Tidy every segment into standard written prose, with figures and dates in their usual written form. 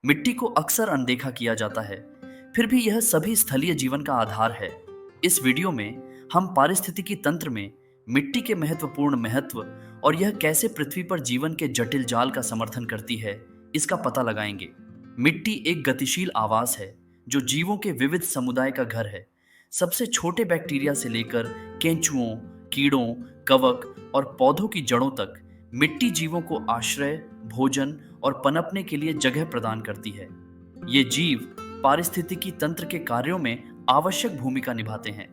मिट्टी को अक्सर अनदेखा किया जाता है, फिर भी यह सभी स्थलीय जीवन का आधार है। इस वीडियो में हम पारिस्थितिकी तंत्र में मिट्टी के महत्वपूर्ण महत्व और यह कैसे पृथ्वी पर जीवन के जटिल जाल का समर्थन करती है, इसका पता लगाएंगे। मिट्टी एक गतिशील आवास है जो जीवों के विविध समुदाय का घर है। सबसे छोटे बैक्टीरिया से लेकर केंचुओं, कीड़ों, कवक और पौधों की जड़ों तक मिट्टी जीवों को आश्रय, भोजन और पनपने के लिए जगह प्रदान करती है। ये जीव पारिस्थितिकी तंत्र के कार्यों में आवश्यक भूमिका निभाते हैं,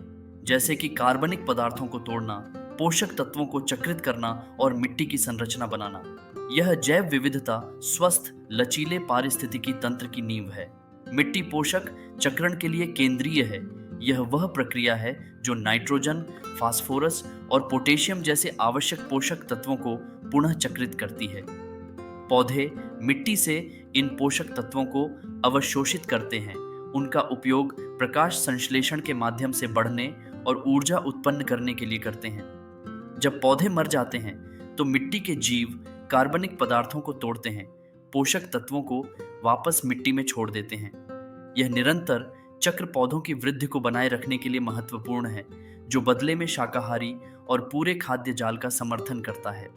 जैसे कि कार्बनिक पदार्थों को तोड़ना, पोषक तत्वों को चक्रित करना और मिट्टी की संरचना बनाना। यह जैव विविधता स्वस्थ, लचीले पारिस्थितिकी तंत्र की नींव है। मिट्टी पोषक चक्रण के लिए केंद्रीय है। यह वह प्रक्रिया है जो नाइट्रोजन, फास्फोरस और पोटेशियम जैसे आवश्यक पोषक तत्वों को पुनः चक्रित करती है। पौधे मिट्टी से इन पोषक तत्वों को अवशोषित करते हैं। उनका उपयोग प्रकाश संश्लेषण के माध्यम से बढ़ने और ऊर्जा उत्पन्न करने के लिए करते हैं। जब पौधे मर जाते हैं तो मिट्टी के जीव कार्बनिक पदार्थों को तोड़ते हैं, पोषक तत्वों को वापस मिट्टी में छोड़ देते हैं। यह निरंतर चक्र पौधों की वृद्धि को बनाए रखने के लिए महत्वपूर्ण है, जो बदले में शाकाहारी और पूरे खाद्य जाल का समर्थन करता है।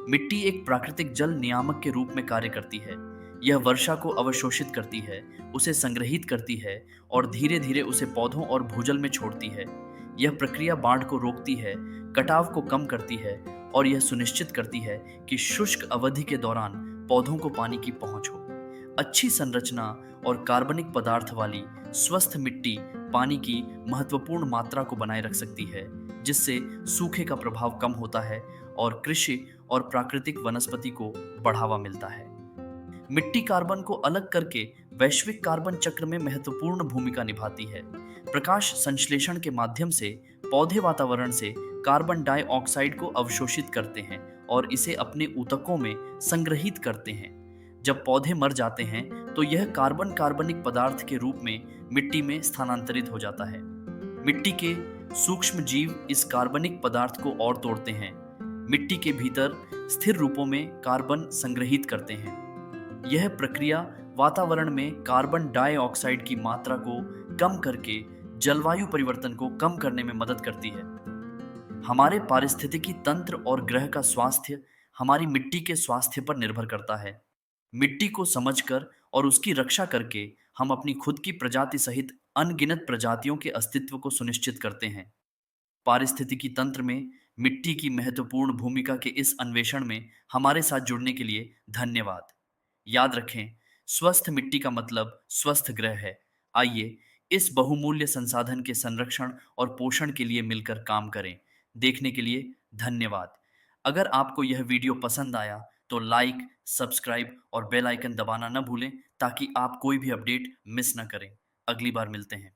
मिट्टी एक प्राकृतिक जल नियामक के रूप में कार्य करती है। यह वर्षा को अवशोषित करती है, उसे संग्रहित करती है और धीरे धीरे उसे पौधों और भूजल में छोड़ती है। यह प्रक्रिया बाढ़ को रोकती है, कटाव को कम करती है और यह सुनिश्चित करती है कि शुष्क अवधि के दौरान पौधों को पानी की पहुंच हो। अच्छी संरचना और कार्बनिक पदार्थ वाली स्वस्थ मिट्टी पानी की महत्वपूर्ण मात्रा को बनाए रख सकती है, जिससे सूखे का प्रभाव कम होता है और कृषि और प्राकृतिक वनस्पति को बढ़ावा मिलता है। मिट्टी कार्बन को अलग करके वैश्विक कार्बन चक्र में महत्वपूर्ण भूमिका निभाती है। प्रकाश संश्लेषण के माध्यम से पौधे वातावरण से कार्बन डाइऑक्साइड को अवशोषित करते हैं और इसे अपने ऊतकों में संग्रहित करते हैं। जब पौधे मर जाते हैं तो यह कार्बन कार्बनिक पदार्थ के रूप में मिट्टी में स्थानांतरित हो जाता है। मिट्टी के सूक्ष्म जीव इस कार्बनिक पदार्थ को और तोड़ते हैं, मिट्टी के भीतर स्थिर रूपों में कार्बन संग्रहित करते हैं। यह प्रक्रिया वातावरण में कार्बन डाइऑक्साइड की मात्रा को कम करके जलवायु परिवर्तन को कम करने में मदद करती है। हमारे पारिस्थितिकी तंत्र और ग्रह का स्वास्थ्य हमारी मिट्टी के स्वास्थ्य पर निर्भर करता है। मिट्टी को समझकर और उसकी रक्षा करके हम अपनी खुद की प्रजाति सहित अनगिनत प्रजातियों के अस्तित्व को सुनिश्चित करते हैं। पारिस्थितिकी तंत्र में मिट्टी की महत्वपूर्ण भूमिका के इस अन्वेषण में हमारे साथ जुड़ने के लिए धन्यवाद। याद रखें, स्वस्थ मिट्टी का मतलब स्वस्थ ग्रह है। आइए इस बहुमूल्य संसाधन के संरक्षण और पोषण के लिए मिलकर काम करें। देखने के लिए धन्यवाद। अगर आपको यह वीडियो पसंद आया तो लाइक, सब्सक्राइब और बेल आइकन दबाना न भूलें ताकि आप कोई भी अपडेट मिस न करें। अगली बार मिलते हैं।